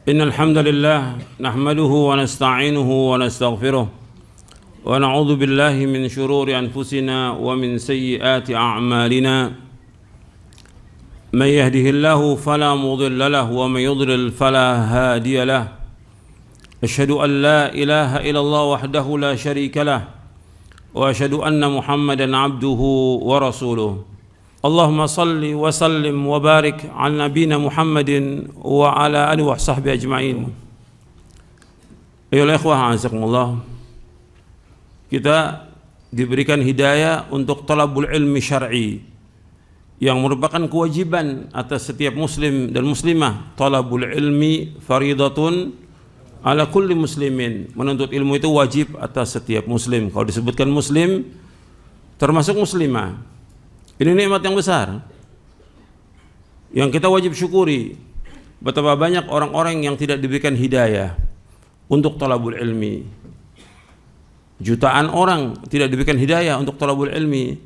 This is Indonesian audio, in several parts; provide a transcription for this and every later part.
إن الحمد لله نحمده ونستعينه ونستغفره ونعوذ بالله من شرور أنفسنا ومن سيئات أعمالنا من يهده الله فلا مضل له ومن يضلل فلا هادي له أشهد أن لا إله إلا الله وحده لا شريك له وأشهد أن محمدا عبده ورسوله اللهم صل وسلم وبارك على نبينا محمد وعلى آله وصحبه أجمعين. Ayolah ikhwah, azakumullah. Kita diberikan hidayah untuk talabul ilmi syar'i yang merupakan kewajiban atas setiap muslim dan muslimah. Talabul ilmi faridatun ala kulli muslimin. Menuntut ilmu itu wajib atas setiap muslim. Kalau disebutkan muslim termasuk muslimah. Ini nikmat yang besar yang kita wajib syukuri. Betapa banyak orang-orang yang tidak diberikan hidayah untuk talabul ilmi. Jutaan orang tidak diberikan hidayah untuk talabul ilmi.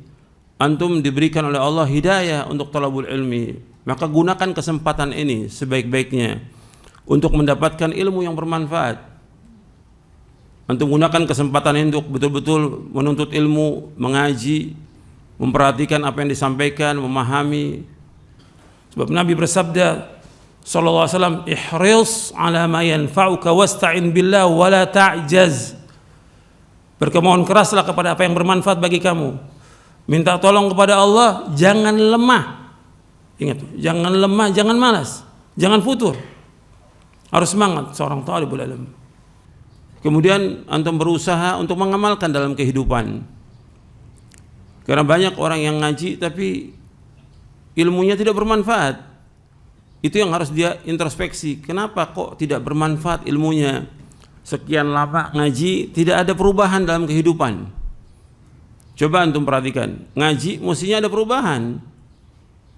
Antum diberikan oleh Allah hidayah untuk talabul ilmi. Maka gunakan kesempatan ini sebaik-baiknya untuk mendapatkan ilmu yang bermanfaat. Antum gunakan kesempatan ini untuk betul-betul menuntut ilmu, mengaji, memperhatikan apa yang disampaikan, memahami. Sebab Nabi bersabda sallallahu alaihi wasallam, ihris ala ma yanfa'uka wasta'in billah wa la ta'jaz. Berkemohon keraslah kepada apa yang bermanfaat bagi kamu. Minta tolong kepada Allah, jangan lemah. Ingat, jangan lemah, jangan malas, jangan futur. Harus semangat seorang talibul ilm. Kemudian antum berusaha untuk mengamalkan dalam kehidupan. Karena banyak orang yang ngaji tapi ilmunya tidak bermanfaat. Itu yang harus dia introspeksi. Kenapa kok tidak bermanfaat ilmunya? Sekian lama ngaji tidak ada perubahan dalam kehidupan. Coba antum perhatikan, ngaji mestinya ada perubahan.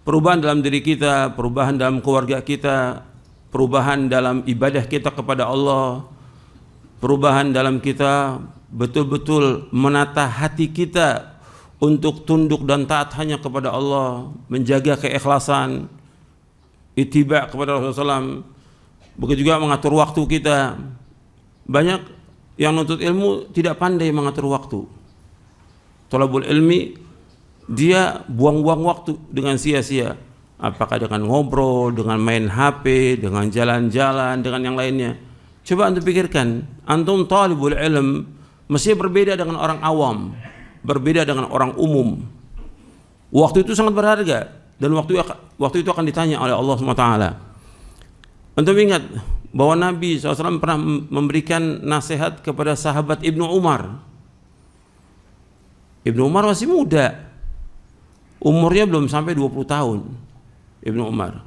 Perubahan dalam diri kita, perubahan dalam keluarga kita, perubahan dalam ibadah kita kepada Allah, perubahan dalam kita betul-betul menata hati kita untuk tunduk dan taat hanya kepada Allah, menjaga keikhlasan, ittiba kepada Rasulullah SAW. Begitu juga mengatur waktu kita. Banyak yang nuntut ilmu tidak pandai mengatur waktu. Talabul ilmi dia buang-buang waktu dengan sia-sia. Apakah dengan ngobrol, dengan main HP, dengan jalan-jalan, dengan yang lainnya. Coba antum pikirkan, antum talibul ilm mesti berbeda dengan orang awam, berbeda dengan orang umum. Waktu itu sangat berharga dan waktu itu akan ditanya oleh Allah SWT. Antum ingat bahwa Nabi SAW pernah memberikan nasihat kepada sahabat Ibnu Umar. Ibnu Umar masih muda, umurnya belum sampai 20 tahun. Ibnu Umar,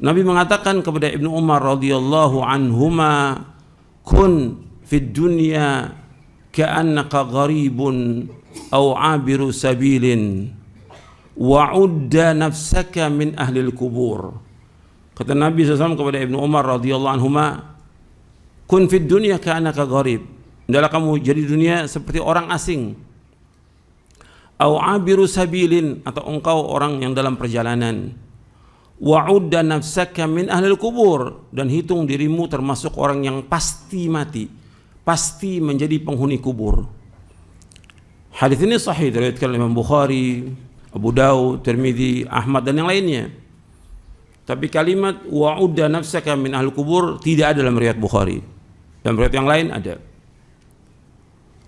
Nabi mengatakan kepada Ibnu Umar radhiyallahu anhuma, kun fid dunya ka'annaka gharibun aw 'abiru sabilin wa'udda nafsaka min ahlil kubur. Kata Nabi SAW kepada Ibnu Umar radhiyallahu anhuma, kun fid dunya ka'annaka gharib. Hendaklah kamu jadi dunia seperti orang asing. Aw 'abiru sabilin, atau engkau orang yang dalam perjalanan. Wa'udda nafsaka min ahlil kubur, dan hitung dirimu termasuk orang yang pasti mati, pasti menjadi penghuni kubur. Hadis ini sahih diriwayatkan oleh Imam Bukhari, Abu Daud, Tirmidzi, Ahmad dan yang lainnya. Tapi kalimat wa'udda nafsaka min ahlil kubur tidak ada dalam riwayat Bukhari. Dalam riwayat yang lain ada.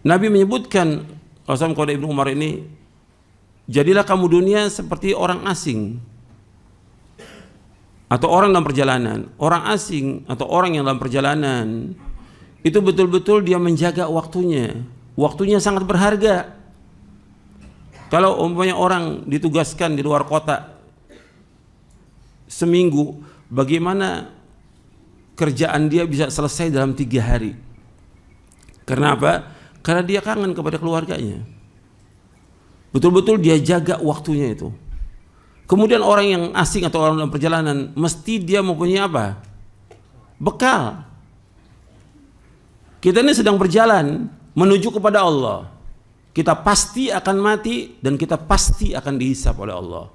Nabi menyebutkan Rasulullah kepada Ibnu Umar ini, jadilah kamu dunia seperti orang asing atau orang dalam perjalanan. Orang asing atau orang yang dalam perjalanan itu betul-betul dia menjaga waktunya. Waktunya sangat berharga. Kalau umpamanya orang ditugaskan di luar kota seminggu, bagaimana kerjaan dia bisa selesai dalam 3 hari? Karena apa? Karena dia kangen kepada keluarganya. Betul-betul dia jaga waktunya itu. Kemudian orang yang asing atau orang dalam perjalanan mesti dia mempunyai apa? Bekal. Kita ini sedang berjalan menuju kepada Allah. Kita pasti akan mati dan kita pasti akan dihisab oleh Allah.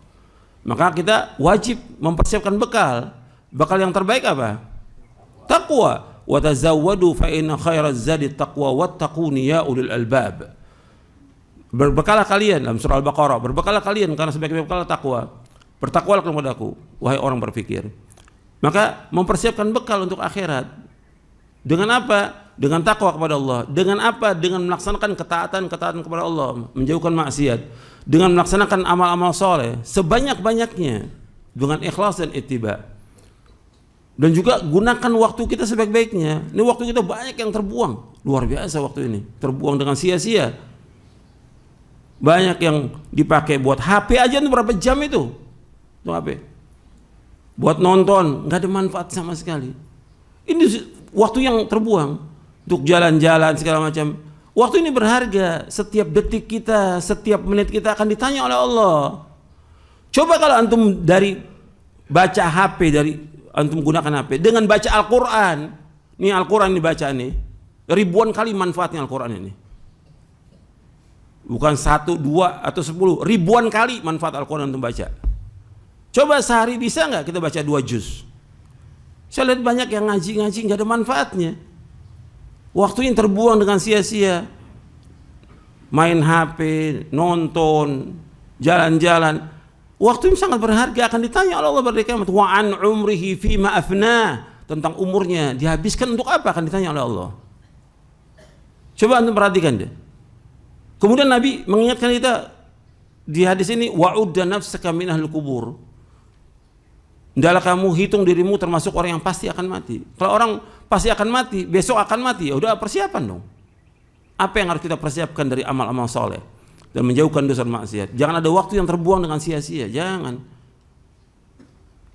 Maka kita wajib mempersiapkan bekal. Bekal yang terbaik apa? taqwa. Wa tazawwadu fa inna khairaz zadi taqwa wattaquni ya ulil albab. Berbekalah kalian dalam surah Al-Baqarah, berbekalah kalian karena sebagai bekal takwa. Bertakwalah kepadaku, wahai orang berfikir. Maka mempersiapkan bekal untuk akhirat. Dengan apa? Dengan takwa kepada Allah. Dengan apa? Dengan melaksanakan ketaatan kepada Allah, menjauhkan maksiat. Dengan melaksanakan amal-amal soleh sebanyak-banyaknya dengan ikhlas dan ittiba. Dan juga gunakan waktu kita sebaik-baiknya. Ini waktu kita banyak yang terbuang, luar biasa waktu ini, terbuang dengan sia-sia. Banyak yang dipakai buat HP aja tuh berapa jam itu? Tuh HP. Buat nonton, nggak ada manfaat sama sekali. Ini waktu yang terbuang untuk jalan-jalan segala macam. Waktu ini berharga. Setiap detik kita, setiap menit kita akan ditanya oleh Allah. Coba kalau antum dari baca HP, dari antum gunakan HP dengan baca Al-Quran. Nih Al-Quran dibaca nih, ribuan kali manfaatnya Al-Quran ini. Bukan 1, 2, atau 10, ribuan kali manfaat Al-Quran untuk baca. Coba sehari bisa nggak kita baca 2 juz? Saya lihat banyak yang ngaji nggak ada manfaatnya. Waktunya terbuang dengan sia-sia. Main HP, nonton, jalan-jalan. Waktu ini sangat berharga, akan ditanya oleh Allah pada kiamat. Wa an umrihi fima afna, tentang umurnya dihabiskan untuk apa, akan ditanya oleh Allah. Coba antum perhatikan deh. Kemudian Nabi mengingatkan kita di hadis ini, wa'udda nafsaka min ahlil kubur. Hendaklah kamu hitung dirimu termasuk orang yang pasti akan mati. Kalau orang pasti akan mati, besok akan mati, ya udah persiapan dong. Apa yang harus kita persiapkan dari amal-amal soleh dan menjauhkan dosa maksiat. Jangan ada waktu yang terbuang dengan sia-sia, jangan.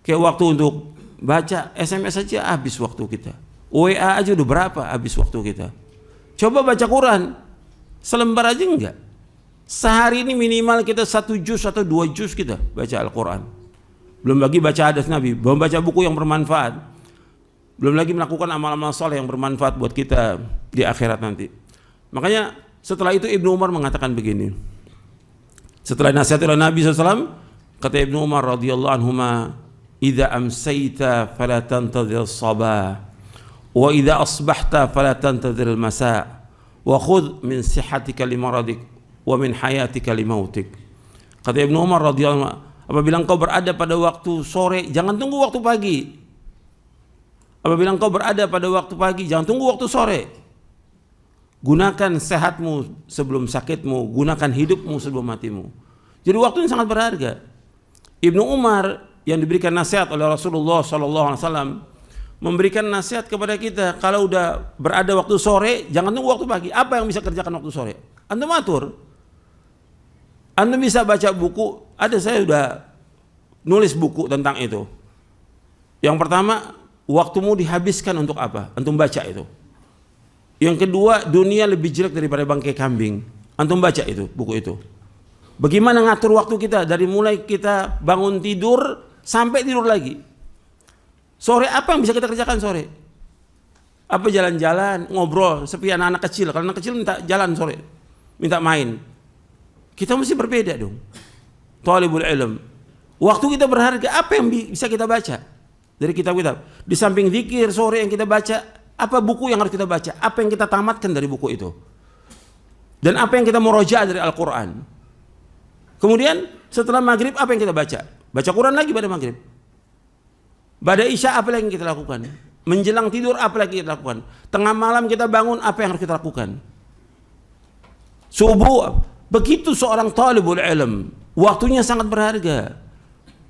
Kayak waktu untuk baca SMS saja habis waktu kita. WA aja udah berapa habis waktu kita. Coba baca Quran, selembar aja enggak. Sehari ini minimal kita 1 juz atau 2 juz kita baca Al-Quran. Belum lagi baca hadis Nabi, belum baca buku yang bermanfaat. Belum lagi melakukan amal-amal soleh yang bermanfaat buat kita di akhirat nanti. Makanya setelah itu Ibnu Umar mengatakan begini. Setelah nasihat oleh Nabi SAW, kata Ibnu Umar radhiyallahu anhuma, "Idza amsayta fala tantadhir as-sabah, wa idza asbahta fala tantadhir al-masa, wa khudh min sihhatika li maradik wa min hayatika li mautik." Kata Ibnu Umar radhiyallahu anhu, apabila engkau berada pada waktu sore, jangan tunggu waktu pagi. Apabila engkau berada pada waktu pagi, jangan tunggu waktu sore. Gunakan sehatmu sebelum sakitmu, gunakan hidupmu sebelum matimu. Jadi waktu ini sangat berharga. Ibnu Umar yang diberikan nasihat oleh Rasulullah SAW memberikan nasihat kepada kita, kalau udah berada waktu sore, jangan tunggu waktu pagi. Apa yang bisa kerjakan waktu sore? Antum atur. Antum bisa baca buku. Ada, saya udah nulis buku tentang itu. Yang pertama, waktumu dihabiskan untuk apa? Antum baca itu. Yang kedua, dunia lebih jelek daripada bangkai kambing. Antum baca itu, buku itu. Bagaimana ngatur waktu kita dari mulai kita bangun tidur sampai tidur lagi. Sore apa yang bisa kita kerjakan sore? Apa jalan-jalan, ngobrol seperti anak-anak kecil. Kalau anak kecil minta jalan sore, minta main. Kita mesti berbeda dong. Thalibul ilm. Waktu kita berharga, apa yang bisa kita baca dari kitab-kitab? Di samping zikir sore yang kita baca, apa buku yang harus kita baca? Apa yang kita tamatkan dari buku itu? Dan apa yang kita murojaah dari Al-Quran? Kemudian setelah maghrib apa yang kita baca? Baca Quran lagi pada maghrib. Pada isya apa lagi yang kita lakukan? Menjelang tidur apa lagi kita lakukan? Tengah malam kita bangun, apa yang harus kita lakukan? Subuh. Begitu seorang talibul ilm, waktunya sangat berharga.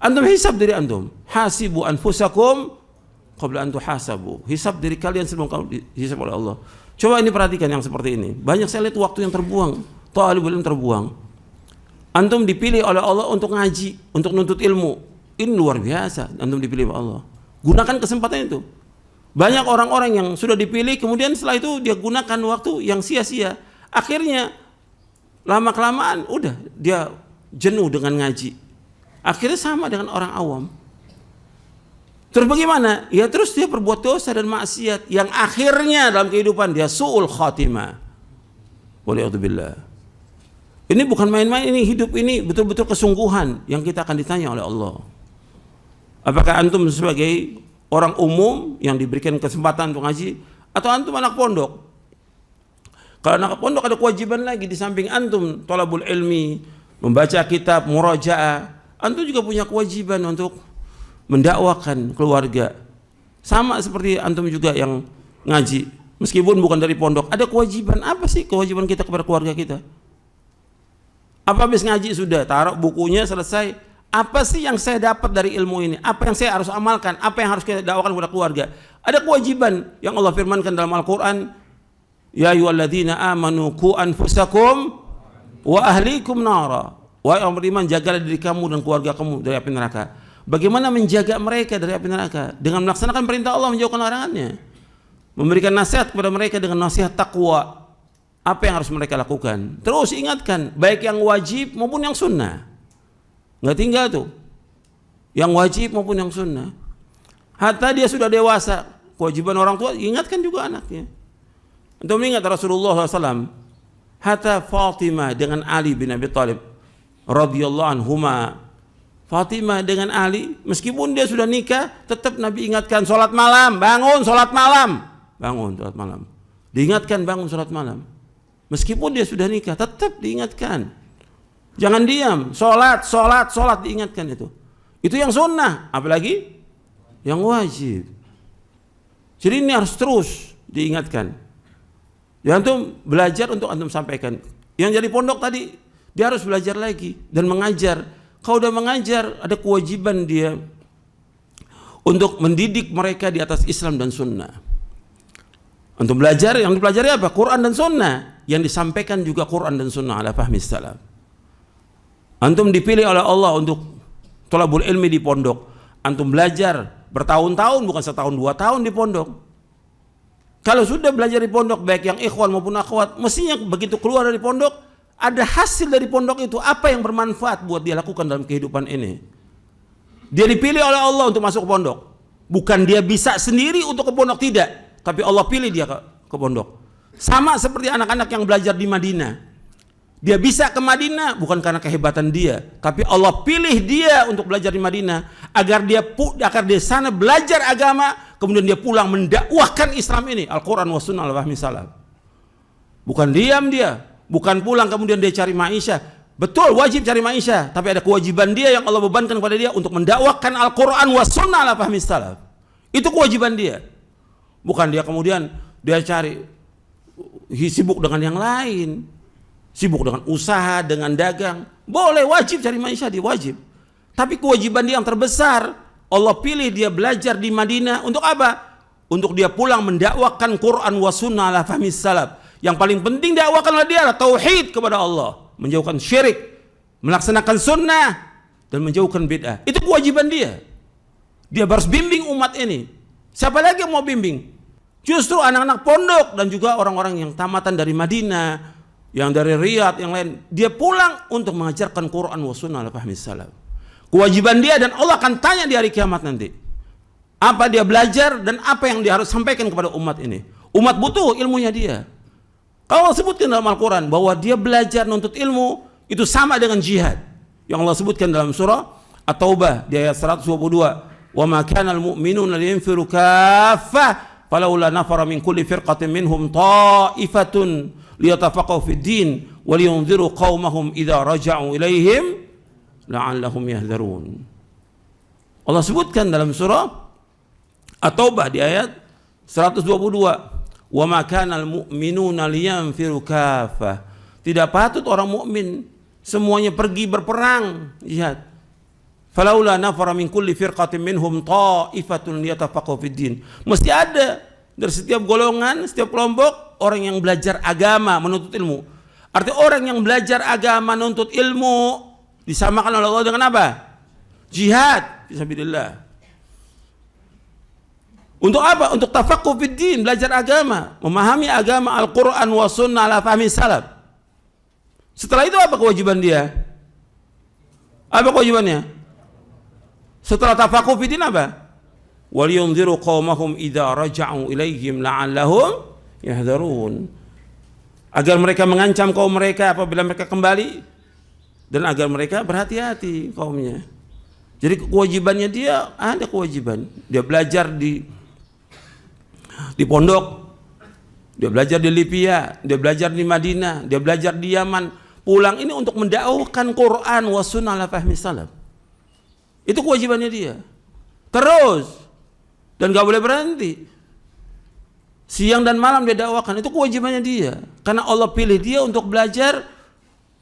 Antum hisab diri antum. Hasibu anfusakum qabla an tuhasabu. Hisab diri kalian sebelum kamu dihisab oleh Allah. Coba ini perhatikan yang seperti ini. Banyak saya lihat waktu yang terbuang, talibul ilm terbuang. Antum dipilih oleh Allah untuk ngaji, untuk nuntut ilmu. Ini luar biasa, antum dipilih oleh Allah. Gunakan kesempatan itu. Banyak orang-orang yang sudah dipilih, kemudian setelah itu dia gunakan waktu yang sia-sia. Akhirnya lama-kelamaan udah dia jenuh dengan ngaji. Akhirnya sama dengan orang awam. Terus bagaimana? Ya terus dia berbuat dosa dan maksiat yang akhirnya dalam kehidupan dia su'ul khatimah. Waliyadzubillah. Ini bukan main-main, ini hidup ini betul-betul kesungguhan yang kita akan ditanya oleh Allah. Apakah antum sebagai orang umum yang diberikan kesempatan untuk ngaji, atau antum anak pondok? Kalau anak pondok ada kewajiban lagi di samping antum thalabul ilmi, membaca kitab, murajaah, antum juga punya kewajiban untuk mendakwakan keluarga. Sama seperti antum juga yang ngaji, meskipun bukan dari pondok, ada kewajiban. Apa sih kewajiban kita kepada keluarga kita? Apa habis ngaji sudah, taruh bukunya, selesai? Apa sih yang saya dapat dari ilmu ini? Apa yang saya harus amalkan? Apa yang harus kita dakwakan kepada keluarga? Ada kewajiban yang Allah firmankan dalam Al-Quran, ya ayyuhalladzina amanu qu anfusakum wa ahlikum nara. Wahai orang beriman, jagalah diri kamu dan keluarga kamu dari api neraka. Bagaimana menjaga mereka dari api neraka? Dengan melaksanakan perintah Allah, menjauhkan larangannya. Memberikan nasihat kepada mereka dengan nasihat takwa. Apa yang harus mereka lakukan? Terus ingatkan, baik yang wajib maupun yang sunnah. Nggak tinggal tuh, yang wajib maupun yang sunnah. Hatta dia sudah dewasa, kewajiban orang tua, ingatkan juga anaknya. Untuk mengingat Rasulullah SAW, hatta Fatimah dengan Ali bin Abi Thalib radhiyallahu anhuma, Fatimah dengan Ali, meskipun dia sudah nikah, tetap Nabi ingatkan sholat malam, bangun sholat malam, bangun sholat malam, diingatkan bangun sholat malam. Meskipun dia sudah nikah, tetap diingatkan. Jangan diam, sholat, diingatkan itu. Itu yang sunnah, apalagi yang wajib. Jadi ini harus terus diingatkan. Ya antum belajar untuk antum sampaikan. Yang jadi pondok tadi, dia harus belajar lagi dan mengajar. Kalau udah mengajar, ada kewajiban dia untuk mendidik mereka di atas Islam dan Sunnah. Untuk belajar, yang dipelajari apa? Quran dan Sunnah. Yang disampaikan juga Quran dan Sunnah ala fahmi salaf. Antum dipilih oleh Allah untuk thalabul ilmi di pondok. Antum belajar bertahun-tahun, bukan setahun 2 tahun di pondok. Kalau sudah belajar di pondok, baik yang ikhwan maupun akhwat, mestinya begitu keluar dari pondok, ada hasil dari pondok itu, apa yang bermanfaat buat dia lakukan dalam kehidupan ini. Dia dipilih oleh Allah untuk masuk ke pondok. Bukan dia bisa sendiri untuk ke pondok, tidak. Tapi Allah pilih dia ke pondok. Sama seperti anak-anak yang belajar di Madinah. Dia bisa ke Madinah bukan karena kehebatan dia, tapi Allah pilih dia untuk belajar di Madinah agar dia di sana belajar agama, kemudian dia pulang mendakwahkan Islam ini, Al-Quran wa Sunnah al-Fahmi salaf. Bukan diam dia, bukan pulang kemudian dia cari maisha. Betul, wajib cari maisha, tapi ada kewajiban dia yang Allah bebankan kepada dia untuk mendakwahkan Al-Quran wa Sunnah al-Fahmi salaf. Itu kewajiban dia. Bukan dia kemudian dia cari sibuk dengan yang lain. Sibuk dengan usaha, dengan dagang. Boleh, wajib cari maisha, dia wajib. Tapi kewajiban dia yang terbesar, Allah pilih dia belajar di Madinah untuk apa? Untuk dia pulang mendakwakan Quran wa Sunnah ala fahmi salaf. Yang paling penting dakwakan oleh dia adalah tauhid kepada Allah, menjauhkan syirik, melaksanakan sunnah, dan menjauhkan bid'ah. Itu kewajiban dia. Dia harus bimbing umat ini. Siapa lagi yang mau bimbing? Justru anak-anak pondok dan juga orang-orang yang tamatan dari Madinah, yang dari Riyadh, yang lain, dia pulang untuk mengajarkan Quran wa Sunnah ala fahmi salaf. Kewajiban dia, dan Allah akan tanya di hari kiamat nanti, apa dia belajar dan apa yang dia harus sampaikan kepada umat ini. Umat butuh ilmunya dia. Allah sebutkan dalam Al-Quran bahwa dia belajar nuntut ilmu itu sama dengan jihad, yang Allah sebutkan dalam surah At-Taubah di ayat 122, wa ma kana al-mu'minuna liyanfiru kaffah falaula nafara min kulli firqatin minhum ta'ifatun liyatafaqahu fid din wa liyunziru qaumahum idza raja'u ilaihim la'allahum yahdharun. Allah sebutkan dalam surah At-Taubah di ayat 122, wa ma kana al-mu'minuna liyanfiru kaffah. Tidak patut orang mukmin semuanya pergi berperang jihad. Falaula nafara min kulli firqatin minhum ta'ifatun liyatafaqahu fid din. Mesti ada dari setiap golongan, setiap kelompok orang yang belajar agama, menuntut ilmu. Artinya orang yang belajar agama, menuntut ilmu, disamakan oleh Allah dengan apa? Jihad fisabilillah. Untuk apa? Untuk tafaqquh fid din, belajar agama, memahami agama Al-Quran wa Sunnah ala fahmi salaf. Setelah itu apa kewajiban dia? Apa kewajibannya? Setelah tafaqquh fid din apa? Waliyunziru qaumahum idza raja'u ilaihim la'allahum yahdharun. Agar mereka mengancam kaum mereka apabila mereka kembali, dan agar mereka berhati-hati kaumnya. Jadi kewajibannya dia ada kewajiban. Dia belajar di pondok, dia belajar di Libya, dia belajar di Madinah, dia belajar di Yaman. Pulang ini untuk mendakwahkan Quran wa sunnah ala fahmi salaf. Itu kewajibannya dia. Terus dan gak boleh berhenti. Siang dan malam dia dakwakan, itu kewajibannya dia. Karena Allah pilih dia untuk belajar,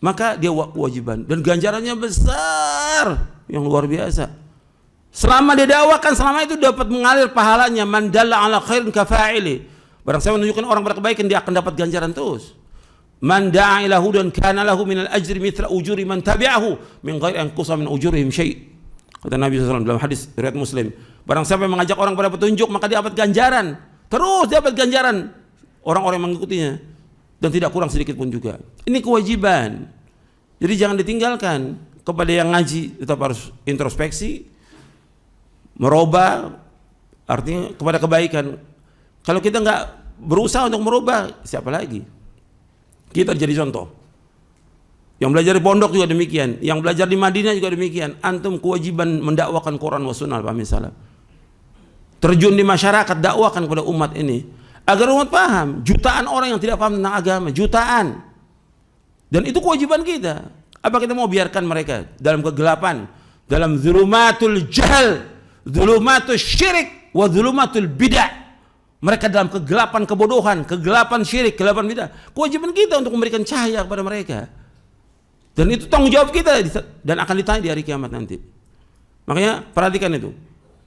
maka dia kewajiban dan ganjarannya besar. Yang luar biasa. Selama dia dakwakan, selama itu dapat mengalir pahalanya. Man dalla ala khairin kafa'ili. Barang siapa menunjukkan orang berkebaikan, dia akan dapat ganjaran terus. Man da'a ila hudan kana lahu minal ajri mithla ujuri man tabi'ahu min ghairi an qusa min ujurihim syai'. Kata Nabi SAW dalam hadis riwayat Muslim. Barang siapa yang mengajak orang pada petunjuk, maka dia dapat ganjaran. Terus dapat ganjaran orang-orang yang mengikutinya dan tidak kurang sedikit pun juga. Ini kewajiban. Jadi jangan ditinggalkan. Kepada yang ngaji tetap harus introspeksi, merubah, artinya kepada kebaikan. Kalau kita nggak berusaha untuk merubah, siapa lagi? Kita jadi contoh. Yang belajar di pondok juga demikian, yang belajar di Madinah juga demikian. Antum kewajiban mendakwakan Quran wa sunnah al-fahmi salaf. Terjun di masyarakat, dakwakan kepada umat ini agar umat paham. Jutaan orang yang tidak paham tentang agama, jutaan. Dan itu kewajiban kita. Apa kita mau biarkan mereka dalam kegelapan, dalam zulumatul jahl, zulumatul syirik, wa zulumatul bid'ah. Mereka dalam kegelapan kebodohan, kegelapan syirik, kegelapan bid'ah. Kewajiban kita untuk memberikan cahaya kepada mereka. Dan itu tanggung jawab kita dan akan ditanya di hari kiamat nanti. Makanya perhatikan itu,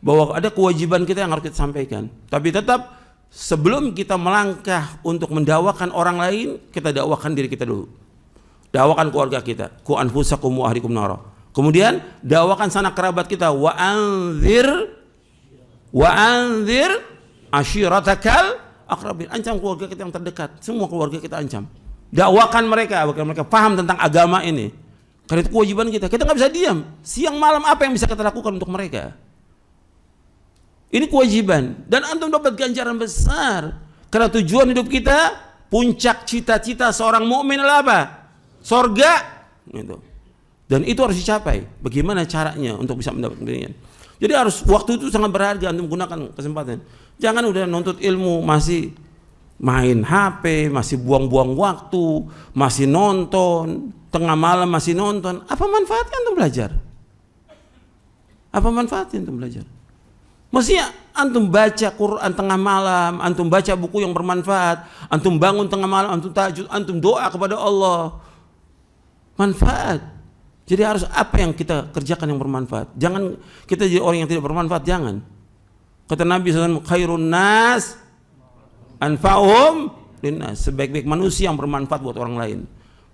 bahwa ada kewajiban kita yang harus kita sampaikan. Tapi tetap sebelum kita melangkah untuk mendakwakan orang lain, kita dakwakan diri kita dulu. Dakwakan keluarga kita, ku anfusakum wa ahlikum nara. Kemudian dakwakan sanak kerabat kita, wa anzir ashiratakal aqrabin. Ancam keluarga kita yang terdekat, semua keluarga kita ancam. Dakwakan mereka agar mereka paham tentang agama ini. Karena itu kewajiban kita. Kita nggak bisa diam. Siang malam apa yang bisa kita lakukan untuk mereka? Ini kewajiban dan antum dapat ganjaran besar. Karena tujuan hidup kita, puncak cita-cita seorang mukmin adalah apa? Sorga, gitu. Dan itu harus dicapai. Bagaimana caranya untuk bisa mendapatkan dirinya? Jadi harus, waktu itu sangat berharga untuk menggunakan kesempatan. Jangan udah nuntut ilmu masih main HP, masih buang-buang waktu, masih nonton, tengah malam masih nonton. Apa manfaatnya untuk belajar? Apa manfaatnya untuk belajar? Mestinya antum baca Quran tengah malam, antum baca buku yang bermanfaat, antum bangun tengah malam, antum tahajud, antum doa kepada Allah. Manfaat. Jadi harus apa yang kita kerjakan yang bermanfaat. Jangan kita jadi orang yang tidak bermanfaat, jangan. Kata Nabi SAW, khairun nas anfa'hum linnas. Sebaik-baik manusia yang bermanfaat buat orang lain.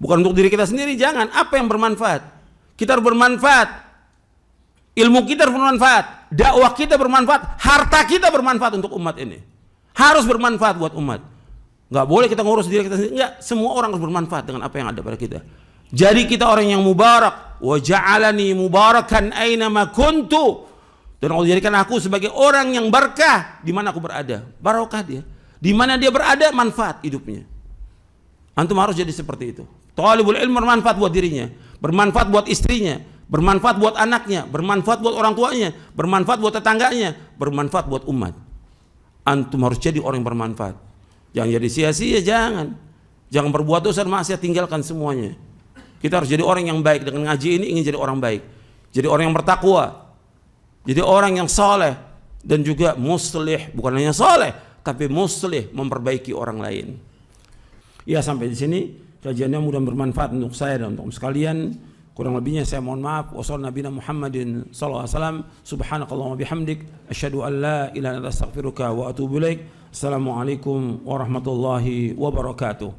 Bukan untuk diri kita sendiri, jangan. Apa yang bermanfaat? Kita harus bermanfaat. Ilmu kita harus bermanfaat. Dakwah kita bermanfaat. Harta kita bermanfaat untuk umat ini. Harus bermanfaat buat umat. Nggak boleh kita ngurus diri kita sendiri. Nggak, semua orang harus bermanfaat dengan apa yang ada pada kita. Jadi kita orang yang mubarak. Wa ja'alani mubarakan aina ma kuntu. Dan Allah jadikan aku sebagai orang yang berkah di mana aku berada. Barokah dia. Di mana dia berada, manfaat hidupnya. Antum harus jadi seperti itu. Thalibul ilm bermanfaat buat dirinya, bermanfaat buat istrinya, bermanfaat buat anaknya, bermanfaat buat orang tuanya, bermanfaat buat tetangganya, bermanfaat buat umat. Antum harus jadi orang yang bermanfaat. Jangan jadi sia-sia, jangan. Jangan berbuat dosa dan maksiat, tinggalkan semuanya. Kita harus jadi orang yang baik. Dengan ngaji ini ingin jadi orang baik. Jadi orang yang bertakwa. Jadi orang yang saleh dan juga muslih, bukan hanya saleh, tapi muslih, memperbaiki orang lain. Ya, sampai di sini kajiannya mudah bermanfaat untuk saya dan untuk sekalian. Kurang lebihnya saya mohon maaf. Wassallallahu nabiyana Muhammadin sallallahu alaihi wasallam. Subhanakallahumma bihamdik asyhadu an la ilaha illa anta astaghfiruka wa atubu ilaik. Assalamualaikum warahmatullahi wabarakatuh.